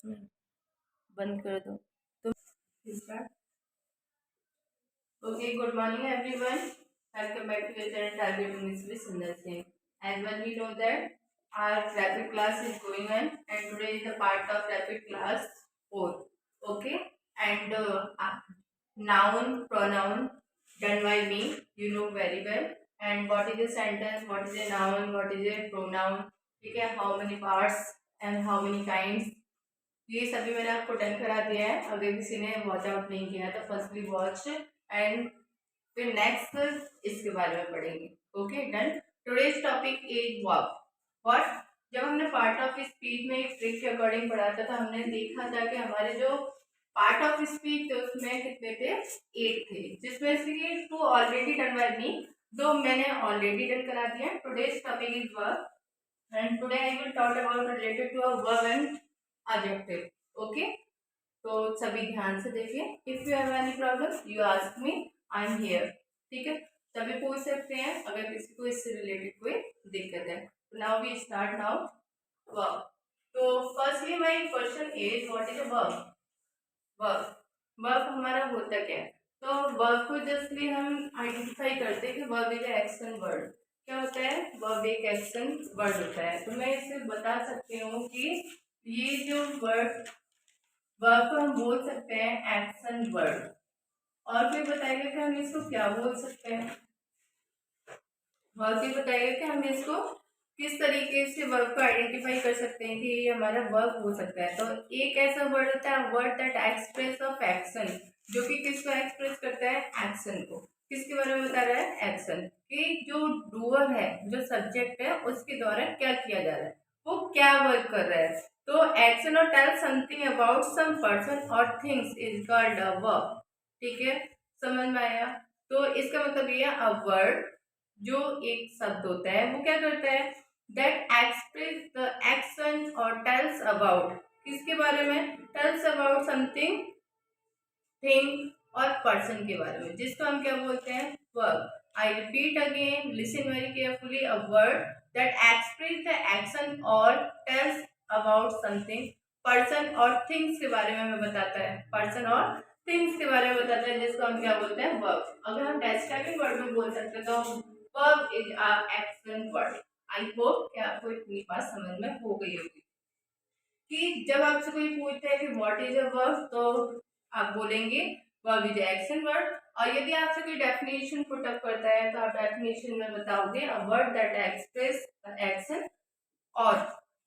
10 minute बंद कर दो तो start. Okay, good morning everyone. Welcome back to your channel Target English with Sundar Singh. As well we know that our rapid class is going on and today is the part of rapid class 4. Okay, and noun, pronoun done by me, you know very well. And what is a sentence, what is a noun, what is a pronoun, ठीक है, how many parts and how many kinds, ये सभी मैंने आपको done करा दिया है। अगर किसी ने वॉच आउट नहीं किया तो फर्स्टली वॉच एंड फिर नेक्स्ट इसके बारे में पढ़ेंगे। Okay done. Today's topic is verb. What, जब हमने पार्ट ऑफ स्पीच में एक ट्रिक के अकॉर्डिंग पढ़ा था तो हमने देखा था कि हमारे जो पार्ट ऑफ स्पीच थे उसमें कितने थे, 8 थे, जिसमें से 2 ऑलरेडी डन बाय मी, 2 मैंने ऑलरेडी डन करा दिया। Today's topic is verb and today I will talk about related to a verb and adjective. Okay, तो सभी ध्यान से देखिए। If you have any problem you ask me, I am here. ठीक है, सभी पूछ सकते हैं अगर किसी को इससे रिलेटेड कोई दिक्कत है। Now we start now verb. तो firstly my question is what is a verb. Verb, verb हमारा होता क्या है? तो वर्ब को जस्टली हम आइडेंटिफाई करते हैं कि वर्ब इज एक्शन वर्ड। क्या होता है? वर्ब एक एक्शन वर्ड होता है। तो मैं इसे बता सकती हूँ कि ये जो वर्ड वर्ब को हम बोल सकते हैं एक्शन वर्ड। और कोई बताएगा कि हम इसको क्या बोल सकते हैं? और कोई बताएगा कि हम इसको किस तरीके से वर्ब को आइडेंटिफाई कर सकते हैं कि ये हमारा वर्ब हो सकता है? तो एक ऐसा वर्ड होता है word that express of action, जो कि किसको एक्सप्रेस करता है? एक्शन को। किसके बारे में बता रहा है? एक्शन, कि जो डूअर है, जो सब्जेक्ट है, उसके द्वारा क्या किया जा रहा है, वो क्या वर्क कर रहा है। तो एक्शन और tell something about some person और things is called a verb. ठीक है, समझ में आया? तो इसका मतलब ये है अ वर्ड जो एक शब्द होता है वो क्या करता है? दैट एक्सप्रेस द एक्शन और टेल्स अबाउट, किसके बारे में? टेल्स अबाउट समथिंग, थिंग और पर्सन के बारे में, जिसको हम क्या बोलते हैं? Verb. I repeat again, listen very carefully, a word that express the action और टेल्स अबाउट समथिंग, पर्सन और थिंग्स के बारे में हमें बताता है, पर्सन और थिंग्स के बारे में बताता है, जिसको हम क्या बोलते हैं? वर्ब। अगर हम डिस्क्राइबिंग वर्ड में बोल सकते हैं तो verb is a action word. I hope कि आपको इतनी बात समझ में हो गई होगी कि जब आपसे कोई पूछता है कि व्हाट इज अ वर्ब तो आप बोलेंगे वर्ब इज एक्शन वर्ड। और यदि आपसे कोई डेफिनेशन पुट अप करता है तो आप डेफिनेशन में बताओगे a word that express action और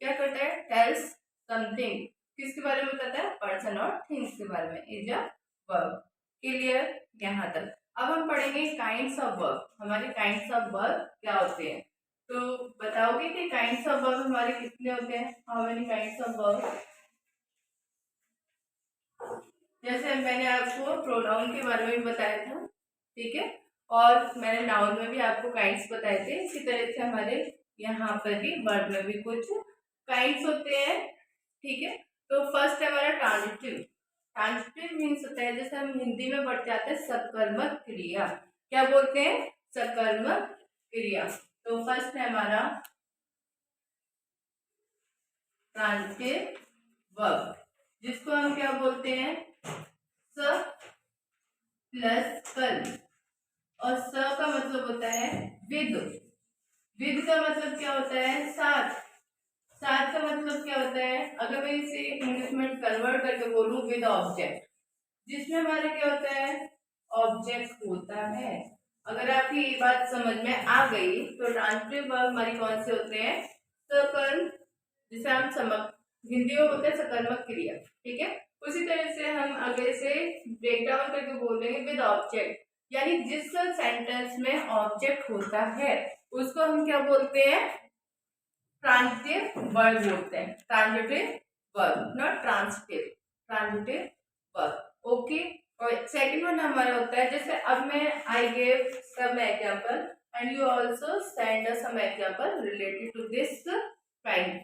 क्या करता है? टेल्स समथिंग, किसके बारे में बताता है? पर्सन और थिंग्स के बारे में, इज अ वर्ब। क्लियर यहाँ तक? अब हम पढ़ेंगे काइंड्स ऑफ वर्ब। हमारे काइंड्स ऑफ वर्ब क्या होते हैं? तो बताओगे कि काइंड्स ऑफ वर्ब हमारे कितने होते हैं? How many kinds of verb? जैसे मैंने आपको प्रोनाउन के बारे में भी बताया था, ठीक है, और मैंने नाउन में भी आपको काइंड्स बताए थे। इसी तरह से हमारे यहाँ पर भी वर्ब में भी कुछ काइंड्स होते हैं। ठीक है, तो फर्स्ट है हमारा ट्रांजिटिव। ट्रांजिटिव मीन्स होता है, जैसे हम हिंदी में बढ़ जाते हैं सकर्मक क्रिया। क्या बोलते हैं? सकर्मक क्रिया। तो फर्स्ट है हमारा ट्रांजिटिव वर्ब, जिसको हम क्या बोलते हैं? स प्लस कल, और स का मतलब होता है विद। विद का मतलब क्या होता है? साथ। साथ का मतलब क्या होता है? अगर मैं इसे इंग्लिश में कन्वर्ट करके बोलूं, विद ऑब्जेक्ट, जिसमें हमारे क्या होता है? ऑब्जेक्ट होता है। अगर आपकी ये बात समझ में आ गई तो ट्रांजिटिव वर्ब हमारी कौन से होते हैं? सकर्म, जिसे हम समक हिंदी में बोलते हैं सकर्मक क्रिया। ठीक है, उसी तरह से हम आगे से ब्रेक डाउन करके बोलेंगे विद ऑब्जेक्ट, यानी जिस सेंटेंस में ऑब्जेक्ट होता है उसको हम क्या बोलते हैं? ट्रांजिटिव वर्ब बोलते हैं। Transitive verb, not transitive, transitive verb. Okay, और सेकंड वन हमारा होता है, जैसे अब मैं I give some example and you also send us some example related to this kind.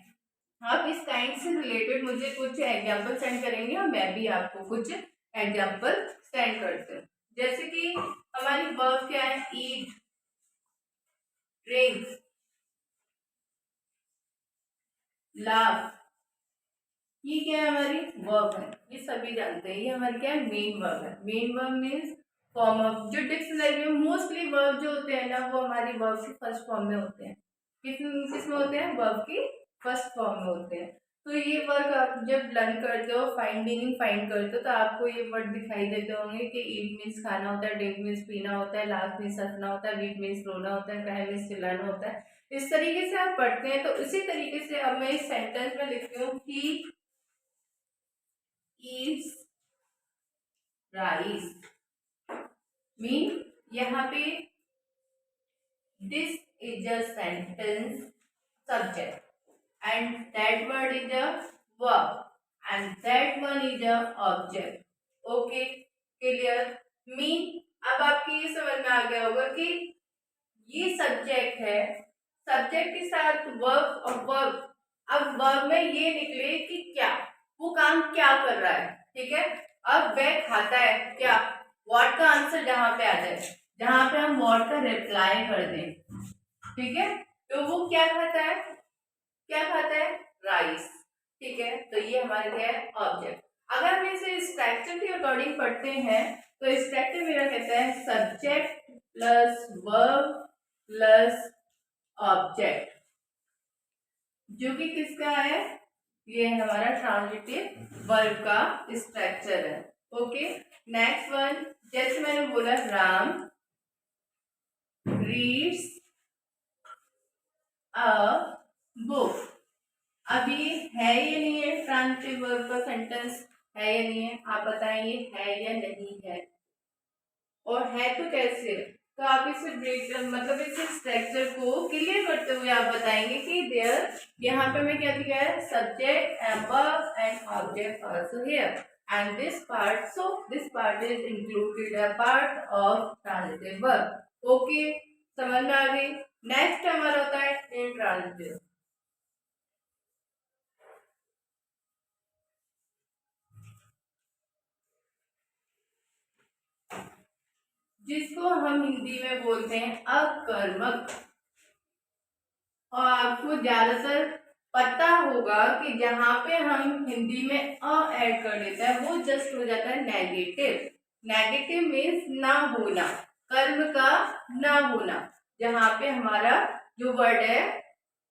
आप इस काइंड से रिलेटेड मुझे कुछ एग्जांपल सेंड करेंगे और मैं भी आपको कुछ एग्जांपल सेंड करती हूँ। जैसे कि हमारी वर्ब क्या है? ईट, ड्रिंक, लाफ, ये क्या है, हमारी वर्ब है, ये सभी जानते हैं, ये हमारी क्या है, मेन वर्ब है। Main verb means form of, जो डिक्शनरी में मोस्टली वर्ब जो होते हैं ना, वो हमारी वर्ब की फर्स्ट फॉर्म में होते हैं। किस में होते हैं, वर्ब की फर्स्ट फॉर्म में होते हैं। तो ये वर्ड आप जब लर्न करते हो, फाइंड मीनिंग फाइंड करते हो, तो आपको ये वर्ड दिखाई देते होंगे कि ईट मीन्स खाना होता है, ड्रिंक मीन्स पीना होता है, लाफ मीन्स हंसना होता है, वीट मीन्स रोना होता है, क्राई मीन्स चिल्लाना होता है। इस तरीके से आप पढ़ते हैं। तो इसी तरीके से अब मैं इस सेंटेंस में लिखती हूँ कि eats rice, मीन यहाँ पे this is a sentence subject and that word is a verb and that one is a object. Okay, clear? Mean अब आपकी ये समझ में आ गया होगा कि ये सब्जेक्ट है, सब्जेक्ट के साथ वर्ब और वर्ब। अब वर्ब में ये निकले कि क्या, वो काम क्या कर रहा है, ठीक है। अब वह खाता है क्या, व्हाट का आंसर जहां पे आ जाए, जहां पे हम व्हाट का रिप्लाई कर दें, ठीक है। तो वो क्या खाता है, क्या खाता है, राइस, ठीक है। तो ये हमारे क्या है, ऑब्जेक्ट। अगर हम इसे स्ट्रक्चर के अकॉर्डिंग पढ़ते हैं तो स्ट्रक्चर मेरा कहता है subject plus verb plus object, जो कि किसका है, ये हमारा ट्रांजिटिव वर्ब का स्ट्रक्चर है। ओके, नेक्स्ट वन, जैसे मैंने बोला राम रीड्स अ बुक। अभी है या नहीं है, ट्रांजिटिव वर्ब का सेंटेंस है या नहीं है, आप बताएं ये है या नहीं है। और है तो कैसे, तो आप इसे ब्रेक मतलब इस स्ट्रक्चर को क्लियर करते हुए आप बताएंगे कि देयर, यहाँ पे मैं क्या दिया है, subject amber and object also here and this part, so this part is included a part of transitive verb. Okay, समझ में आ गई। नेक्स्ट हमारा होता है इंट्रांजिटिव। जिसको हम हिंदी में बोलते हैं अकर्मक। और आपको ज्यादातर पता होगा कि जहां पे हम हिंदी में अ ऐड कर देता है वो जस्ट हो जाता है नेगेटिव। नेगेटिव मीन्स ना होना, कर्म का ना होना, जहां पे हमारा जो वर्ड है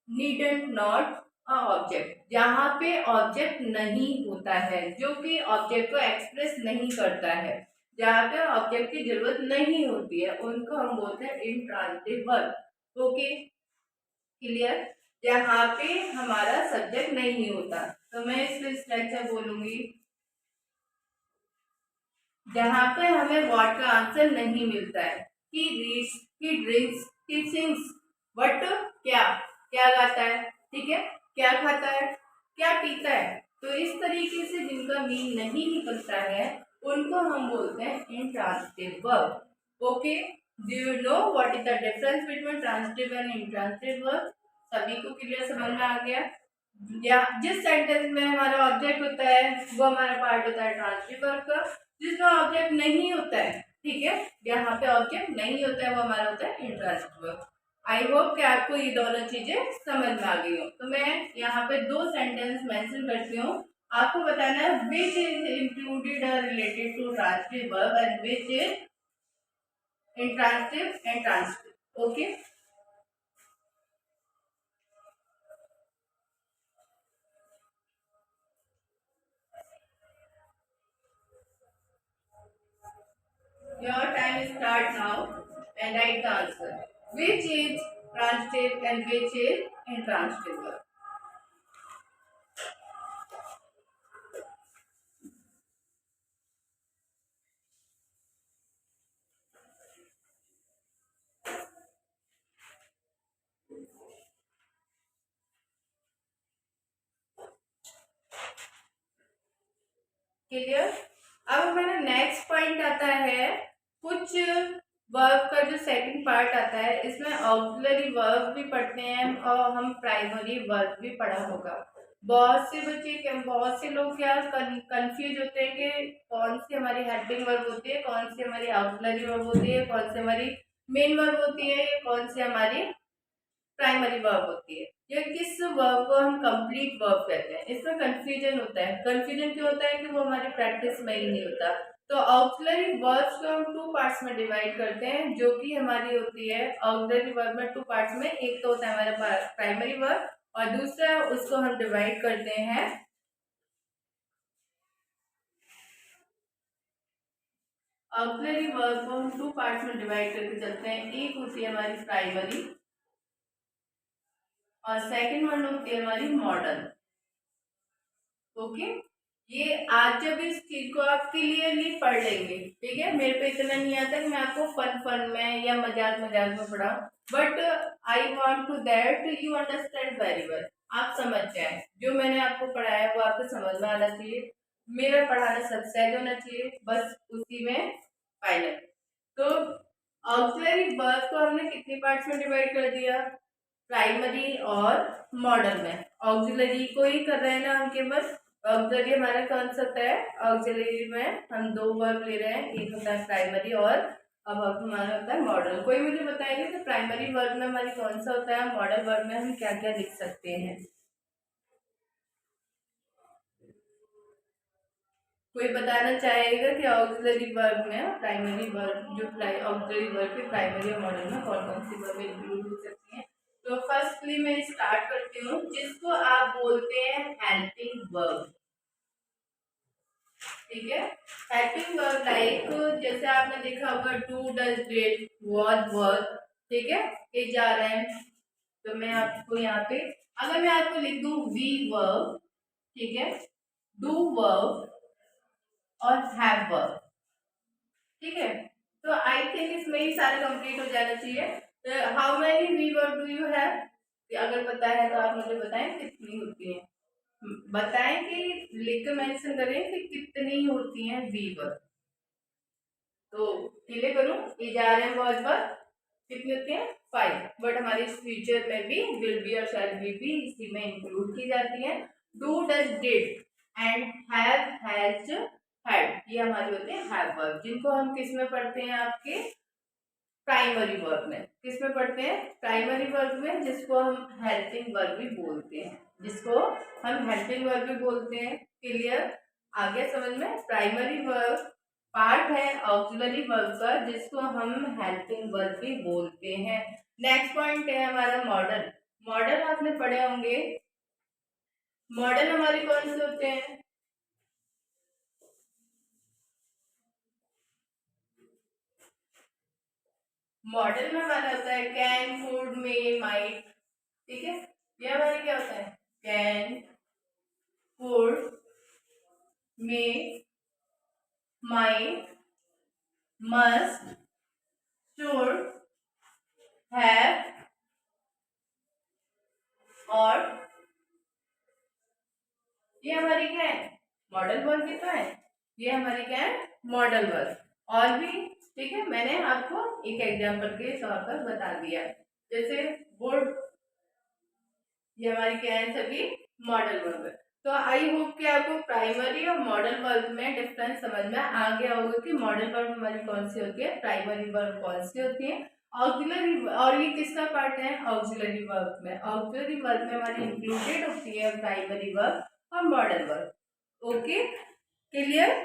नीडेंट नॉट अ ऑब्जेक्ट, जहां पे ऑब्जेक्ट नहीं होता है, जो कि ऑब्जेक्ट को एक्सप्रेस नहीं करता है, जहां पे ऑब्जेक्ट की जरूरत नहीं होती है, उनको हम बोलते हैं इंट्रांजिटिव वर्ब। Okay, clear. जहाँ पे हमारा सब्जेक्ट नहीं होता, तो मैं इसमें स्ट्रक्चर बोलूंगी जहाँ पे हमें व्हाट का आंसर नहीं मिलता है। He reads, he drinks, he sings, but क्या, क्या गाता है, ठीक है, क्या खाता है, क्या पीता है। तो इस तरीके से जिनका मीन नहीं निकलता है उनको हम बोलते हैं intransitive verb. Okay, do you know what is the difference between transitive and intransitive verb? सभी को क्लियर समझ में आ गया। या जिस सेंटेंस में हमारा ऑब्जेक्ट होता है वो हमारा पार्ट होता है ट्रांजिटिव वर्ब का, जिसमें ऑब्जेक्ट नहीं होता है, ठीक है, यहाँ पे ऑब्जेक्ट नहीं होता है वो हमारा होता है इंट्रांजिटिव वर्ब। आई होप कि आपको ये दोनों चीजें समझ में आ गई हो। तो मैं यहाँ पे दो सेंटेंस मेंशन करती हूँ, आपको बताना है विच इज इंक्लूडेड और related to transitive verb and which is intransitive and transitive. Okay, your time starts now and write the answer. Which is transitive and which is intransitive verb? Clear. अब हमारा next point आता है कुछ verb का जो second part आता है, इसमें ऑक्सिलरी वर्ब भी पढ़ते हैं और हम प्राइमरी वर्ब भी पढ़ा होगा। बहुत से बच्चे, बहुत से लोग क्या कंफ्यूज होते हैं कि कौन सी हमारी हेल्पिंग वर्ब होती है, कौन सी हमारी ऑक्सिलरी वर्ब होती है, कौन सी हमारी मेन वर्ब होती है, कौन सी हमारी प्राइमरी वर्ब होती है। या किस वर्ब को हम कंप्लीट वर्ब कहते हैं। इसमें कंफ्यूजन होता है। कंफ्यूजन क्यों होता है कि वो हमारी प्रैक्टिस में ही नहीं होता। तो ऑक्सिलरी वर्ब्स को हम टू पार्ट्स में डिवाइड करते हैं, जो कि हमारी होती है ऑक्सिलरी वर्ब में टू पार्ट्स में। एक तो होता है हमारे पास प्राइमरी वर्ब और दूसरा उसको हम डिवाइड करते हैं ऑक्सिलरी वर्ब को हम टू पार्ट्स में डिवाइड करके चलते हैं। एक होती है हमारी प्राइमरी और सेकंड वन होती है हमारी मॉडर्न। ओके, ये आज जब इस चीज को आप क्लियरली पढ़ लेंगे, ठीक है। मेरे पे इतना नहीं आता कि मैं आपको फन फन में या मजाक मजाक में पढ़ाऊं, but I want to that you understand very well. आप समझ जाए जो मैंने आपको पढ़ाया है वो आपको समझ में आना चाहिए। मेरा पढ़ाना सब सहज होना चाहिए, बस उसी में फाइनल। तो ऑक्सिलरी वर्ब को हमने कितनी पार्ट्स में डिवाइड कर दिया, प्राइमरी और मॉडर्न में। ऑक्सिलरी को ही कर रहे हैं ना हम केवल। ऑक्सिलरी हमारा कौन सा होता है, ऑक्सिलरी में हम दो वर्ब ले रहे हैं, एक होता है प्राइमरी और अब हमारा होता है मॉडल। कोई मुझे बताएंगे तो प्राइमरी वर्ब में हमारी कौन सा होता है, मॉडल वर्ब में हम क्या क्या लिख सकते हैं। कोई बताना चाहेगा कि ऑक्सिलरी वर्ब में प्राइमरी वर्ब जो ऑक्सिलरी वर्ब के प्राइमरी और मॉडल में कौन कौन सी वर्ब इंक्लूड हो सकती हैं। तो फर्स्टली मैं स्टार्ट करती हूँ जिसको आप बोलते हैं हेल्पिंग वर्ब। ठीक है, हेल्पिंग वर्ब लाइक जैसे आपने देखा होगा do, does, did, was, work. ठीक है, ये जा रहे हैं। तो मैं आपको यहाँ पे अगर मैं आपको लिख दूं वी वर्ब, ठीक है, डू वर्ब और हैव वर्ब, ठीक है, तो आई थिंक इसमें ही सारे कंप्लीट हो जाना चाहिए। How many we verb do you have, अगर पता है तो आप मुझे बताएं कितनी होती है। बताएं कि लिख कर मेंशन करें कि कितनी होती हैं वीवर। तो क्लियर करूं, ये जा रहे हैं बहुत बार कितनी होती हैं 5, बट हमारे फ्यूचर में भी विल बी और शैल बी भी इसी में इंक्लूड की जाती है। Do, does, did and have, has, had, ये हमारी होती है हैव वर्ब, जिनको हम किस में पढ़ते हैं, आपके प्राइमरी वर्ब में। किस में पढ़ते हैं, प्राइमरी वर्ब में, जिसको हम हेल्पिंग वर्ब भी बोलते हैं, जिसको हम हेल्पिंग वर्ब भी बोलते हैं। क्लियर, आगे समझ में। प्राइमरी वर्ब पार्ट है ऑक्सिलरी वर्ब का, जिसको हम हेल्पिंग वर्ब भी बोलते हैं। नेक्स्ट पॉइंट है हमारा मॉडल। मॉडल आपने पढ़े होंगे। मॉडल हमारे कौन से होते हैं, मॉडल में हमारा होता है कैन, कुड, मे, माइट। ठीक है, ये हमारे क्या होता है, can, could, may, might, must, should, have और ये हमारी क्या है, मॉडल वर्ब भी तो है। ये हमारी क्या है, मॉडल वर्ब। और भी, ठीक है, मैंने आपको एक एग्जांपल के तौर पर बता दिया। जैसे वुड, ये हमारी क्या है, सभी मॉडल वर्ब है। तो आई होप कि आपको प्राइमरी और मॉडल वर्ब में डिफरेंस समझ में आ गया होगा कि मॉडल वर्ब हमारी कौन सी होती है, प्राइमरी वर्ब कौन सी होती है, ऑक्सिलरी। और ये किसका पार्ट है, ऑक्सिलरी वर्ब में। ऑक्सिलरी वर्ब में हमारी इंक्लूडेड होती है प्राइमरी वर्ब और मॉडल वर्ब। Okay, clear.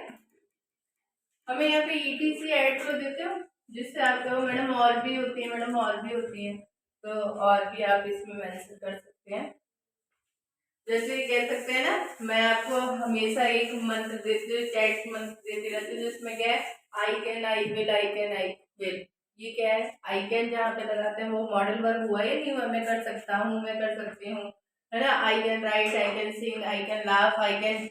हमें यहाँ पे ईटीसी ऐड कर देते हो, जिससे आप कहो मैडम और भी होती है, मैडम और भी होती है, तो और भी आप इसमें मेंशन कर सकते हैं। जैसे कह सकते हैं ना, मैं आपको हमेशा एक मंत्र देती हूँ, चैट मंत्र देती रहती हूँ, जिसमें क्या है, I can, I will, I can, I will. ये क्या है, आई कैन जहाँ पे लगाते हैं वो मॉडल वर्ब हुआ या नहीं हुआ, मैं कर सकता हूँ, मैं कर सकती हूँ, है ना। I can write, I can sing, I can laugh, I can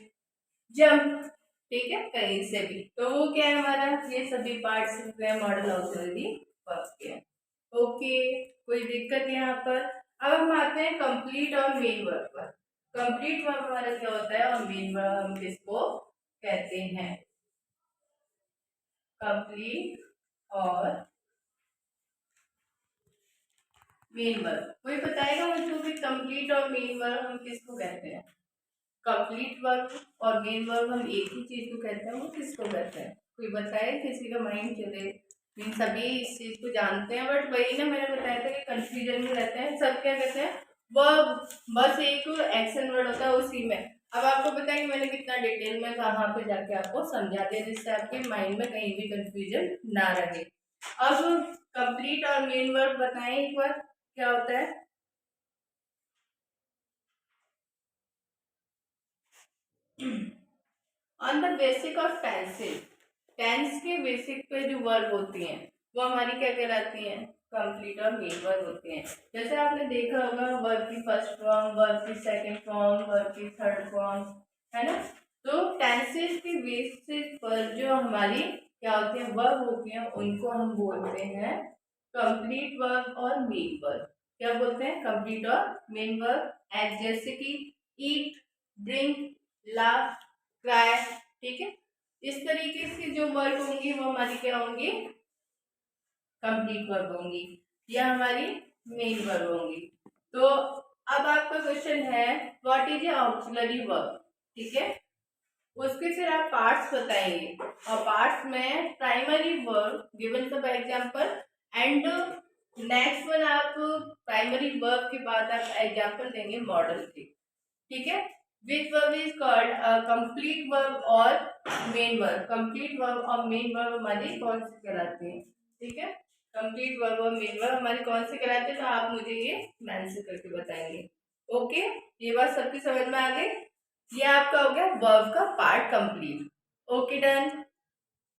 jump. ठीक है, कहीं से भी, तो वो क्या है हमारा, ये सभी पार्ट्स मॉडल ऑक्सिलरी वर्ब के। ओके, कोई दिक्कत यहाँ पर। अब हम आते हैं कंप्लीट और मेन वर्ब पर। कंप्लीट वर्ब हमारा क्या होता है और मेन वर्ब हम किसको कहते हैं, कंप्लीट और मेन वर्ब। कोई बताएगा मुझको कि कंप्लीट और मेन वर्ब हम किसको कहते हैं। कंप्लीट वर्ब और मेन वर्ब हम एक ही चीज को कहते हैं, वो किसको कहते हैं, कोई बताए, किसी का माइंड चले। मीन सभी इस चीज को जानते हैं, बट वही ना मैंने बताया था कि कंफ्यूजन में रहते हैं। सब क्या कहते हैं, वर्ब बस एक एक्शन वर्ड होता है उसी में। अब आपको पता है कि मैंने कितना डिटेल में कहाँ पे जाके आपको समझा दिया, जिससे आपके माइंड में कहीं भी कंफ्यूजन ना रहे। अब कंप्लीट और मेन वर्ब बताएं एक बार क्या होता है। On the basic of tenses, tense के बेसिक पे जो वर्ब होती हैं वो हमारी क्या कहलाती हैं, कंप्लीट और मेन वर्ब होती हैं। जैसे आपने देखा होगा वर्ब की फर्स्ट फॉर्म, वर्ब की सेकंड फॉर्म, वर्ब की थर्ड फॉर्म, है ना। तो टेंसेस के बेसिस पर जो हमारी क्या होती है वर्ब होती हैं उनको हम बोलते हैं कंप्लीट वर्ब और मेन वर्ब। क्या बोलते हैं, कंप्लीट और मेन वर्ब। एज जैसे कि ईट, ड्रिंक, लाफ, क्राई, ठीक है। इस तरीके से जो वर्ब होंगी वो हमारी क्या होंगी, कंप्लीट वर्ब होंगी या हमारी मेन वर्ब होंगी। तो अब आपका क्वेश्चन है what is a auxiliary verb, ठीक है। उसके फिर आप पार्ट्स बताएंगे और पार्ट्स में प्राइमरी वर्ब गिवन सब एग्जांपल एंड नेक्स्ट वन आप प्राइमरी वर्ब के बाद आप एग्जांपल देंगे मॉडल के, ठीक है। Which verb is called complete verb और मेन वर्ब। कंप्लीट वर्ब और मेन वर्ब हमारी कौन सी कहलाती है, ठीक है। कंप्लीट वर्ब और मेन वर्ब हमारी कौन सी कहलाती है, तो आप मुझे ये आंसर करके बताएंगे। ओके, ये बात सबकी समझ में आ गई। ये आपका हो गया वर्ब का पार्ट कंप्लीट। Okay done.